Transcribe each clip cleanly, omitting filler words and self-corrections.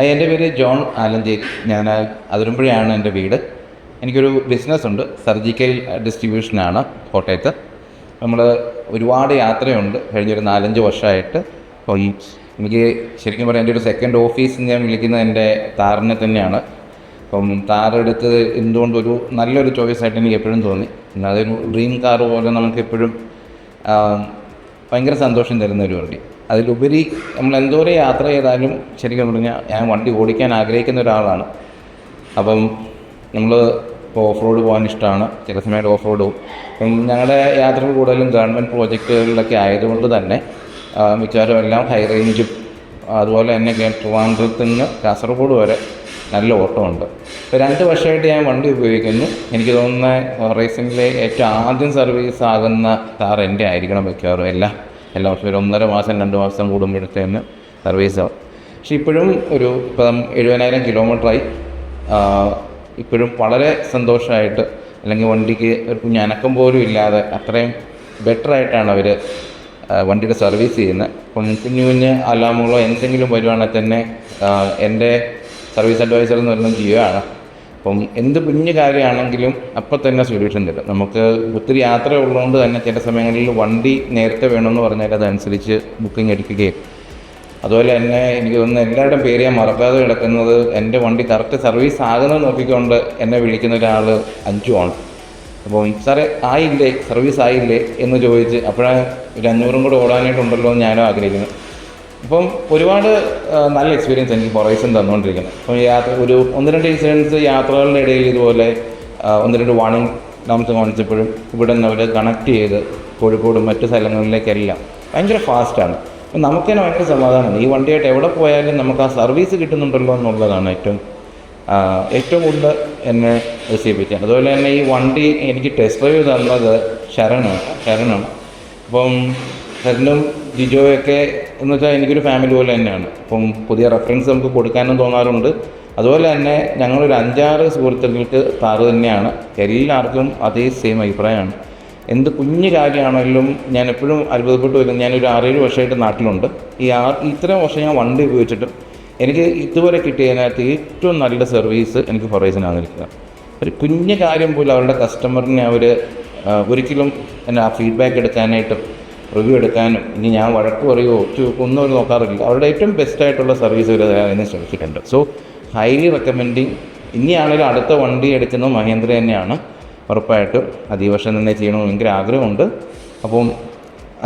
എൻ്റെ പേര് ജോൺ ആലഞ്ചേരി. ഞാൻ അതിരമ്പുഴയാണ് എൻ്റെ വീട്. എനിക്കൊരു ബിസിനസ്സുണ്ട്, സർജിക്കൽ ഡിസ്ട്രിബ്യൂഷനാണ് കോട്ടയത്ത്. നമ്മൾ ഒരുപാട് യാത്രയുണ്ട് കഴിഞ്ഞൊരു 4-5 വർഷമായിട്ട്. അപ്പോൾ എനിക്ക് ശരിക്കും പറയാം എൻ്റെ ഒരു സെക്കൻഡ് ഓഫീസ് ഞാൻ വിളിക്കുന്നത് എൻ്റെ താറിനെ തന്നെയാണ്. അപ്പം താറെടുത്ത് എന്തുകൊണ്ടൊരു നല്ലൊരു ചോയ്സായിട്ട് എനിക്ക് എപ്പോഴും തോന്നി. പിന്നെ അതൊരു ഡ്രീം കാർ പോലെ നമുക്കെപ്പോഴും ഭയങ്കര സന്തോഷം തരുന്നൊരു വണ്ടി. അതിലുപരി നമ്മൾ എന്തോരം യാത്ര ചെയ്താലും ശരിക്കും പറഞ്ഞാൽ ഞാൻ വണ്ടി ഓടിക്കാൻ ആഗ്രഹിക്കുന്ന ഒരാളാണ്. അപ്പം നമ്മൾ ഇപ്പോൾ ഓഫ് റോഡ് പോകാൻ ഇഷ്ടമാണ്, ചില സമയത്ത് ഓഫ് റോഡ് പോകും. അപ്പം ഞങ്ങളുടെ യാത്രകൾ കൂടുതലും ഗവൺമെൻറ് പ്രോജക്റ്റുകളിലൊക്കെ ആയതുകൊണ്ട് തന്നെ മിക്കവാറും എല്ലാം ഹൈ റേഞ്ചും അതുപോലെ തന്നെ ട്രിവാൻഡ്രത്ത് നിന്ന് കാസർഗോഡ് വരെ നല്ല ഓട്ടമുണ്ട്. ഇപ്പോൾ 2 വർഷമായിട്ട് ഞാൻ വണ്ടി ഉപയോഗിക്കുന്നു. എനിക്ക് തോന്നുന്ന റേസിംഗിലെ ഏറ്റവും ആദ്യം സർവീസ് ആകുന്ന കാർ എൻ്റെ ആയിരിക്കണം മിക്കവാറും. എല്ലാ വർഷവും ഒരു 1.5 മാസം 2 മാസം കൂടുമ്പോഴത്തേന് സർവീസ് ആവും. പക്ഷെ ഇപ്പോഴും ഇപ്പം 70,000 കിലോമീറ്ററായി. ഇപ്പോഴും വളരെ സന്തോഷമായിട്ട്, അല്ലെങ്കിൽ വണ്ടിക്ക് ഒരു കുഞ്ഞനക്കം പോലും ഇല്ലാതെ അത്രയും ബെറ്ററായിട്ടാണ് അവർ വണ്ടിയുടെ സർവീസ് ചെയ്യുന്നത്. അപ്പം കുഞ്ഞ് അലാമുകളോ എന്തെങ്കിലും വരുവാണെങ്കിൽ തന്നെ എൻ്റെ സർവീസ് അഡ്വൈസർ എന്ന് പറയുന്നത് ജിയോ ആണ്. അപ്പം എന്ത് കുഞ്ഞു കാര്യമാണെങ്കിലും അപ്പം തന്നെ സൊല്യൂഷൻ തരും. നമുക്ക് ഒത്തിരി യാത്ര ഉള്ളതുകൊണ്ട് തന്നെ ചില സമയങ്ങളിൽ വണ്ടി നേരത്തെ വേണമെന്ന് പറഞ്ഞാൽ അതനുസരിച്ച് ബുക്കിംഗ് എടുക്കുകയും, അതുപോലെ തന്നെ എനിക്ക് തോന്നുന്നു എല്ലാവരുടെയും പേര് ഞാൻ മറക്കാതെ കിടക്കുന്നത്, എൻ്റെ വണ്ടി കറക്റ്റ് സർവീസ് ആകുന്നത് നോക്കിക്കൊണ്ട് എന്നെ വിളിക്കുന്ന ഒരാൾ അഞ്ചു ആണ്. അപ്പോൾ സാറേ ആയില്ലേ, സർവീസ് ആയില്ലേ എന്ന് ചോദിച്ച്, അപ്പോഴാണ് ഒരു 500 കൂടെ ഓടാനായിട്ടുണ്ടല്ലോ എന്ന് ഞാനും ആഗ്രഹിക്കുന്നു. അപ്പം ഒരുപാട് നല്ല എക്സ്പീരിയൻസ് എനിക്ക് ഹൊറൈസൺ തന്നുകൊണ്ടിരിക്കുന്നത്. അപ്പം ഒരു 1-2 ഇൻസിഡൻസ് യാത്രകളുടെ ഇടയിൽ ഇതുപോലെ 1-2 വാണിംഗ് ലാംസ് കാണിച്ചപ്പോഴും ഇവിടെ നിന്ന് അവർ കണക്ട് ചെയ്ത് കോഴിക്കോടും മറ്റു സ്ഥലങ്ങളിലേക്കെല്ലാം ഭയങ്കര ഫാസ്റ്റാണ്. അപ്പം നമുക്ക് തന്നെ ഭയങ്കര സമാധാനമാണ്. ഈ വണ്ടിയായിട്ട് എവിടെ പോയാലും നമുക്ക് ആ സർവീസ് കിട്ടുന്നുണ്ടല്ലോ എന്നുള്ളതാണ് ഏറ്റവും കൂടുതൽ എന്നെ രസിപ്പിച്ചത്. അതുപോലെ തന്നെ ഈ വണ്ടി എനിക്ക് ടെസ്റ്റ് ഡ്രൈവ് തന്നത് ശരണാണ്. അപ്പം ശരനും ജിജോയൊക്കെ എന്ന് വെച്ചാൽ എനിക്കൊരു ഫാമിലി പോലെ തന്നെയാണ്. അപ്പം പുതിയ റെഫറൻസ് നമുക്ക് കൊടുക്കാനും തോന്നാറുണ്ട്. അതുപോലെ തന്നെ ഞങ്ങളൊരു 5-6 സുഹൃത്തുക്കൾക്ക് കാറ് തന്നെയാണ്. എല്ലാവർക്കും അതേ സെയിം അഭിപ്രായമാണ്. എന്ത് കുഞ്ഞു കാര്യമാണെങ്കിലും ഞാൻ എപ്പോഴും അത്ഭുതപ്പെട്ടു വരുന്നത്, ഞാനൊരു 6-7 വർഷമായിട്ട് നാട്ടിലുണ്ട്. ഇത്രയും വർഷം ഞാൻ വണ്ടി ഉപയോഗിച്ചിട്ട് എനിക്ക് ഇതുവരെ കിട്ടിയതിനകത്ത് ഏറ്റവും നല്ല സർവീസ് എനിക്ക് ഹൊറൈസനാണ് കിട്ടുക. ഒരു കുഞ്ഞു കാര്യം പോലും അവരുടെ കസ്റ്റമറിനെ അവർ ഒരിക്കലും എന്നെ ആ ഫീഡ്ബാക്ക് എടുക്കാനായിട്ടും റിവ്യൂ എടുക്കാനും, ഇനി ഞാൻ വഴക്ക് പറയുമോ ഒന്നും അവർ നോക്കാറില്ല. അവരുടെ ഏറ്റവും ബെസ്റ്റായിട്ടുള്ള സർവീസ് അവർ അതിനെ ശ്രമിച്ചിട്ടുണ്ട്. So highly recommending. ഇനിയാണെങ്കിലും അടുത്ത വണ്ടി എടുക്കുന്നത് മഹേന്ദ്ര തന്നെയാണ്. ഉറപ്പായിട്ടും ഈ വർഷം തന്നെ ചെയ്യണമെന്ന് ഭയങ്കര ആഗ്രഹമുണ്ട്. അപ്പം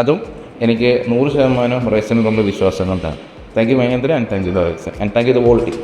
അതും എനിക്ക് 100% ഹൊറൈസണിലുള്ള വിശ്വാസം കൊണ്ടാണ്. Thank you Mahendra, and thank you the Horizon, and thank you the whole team.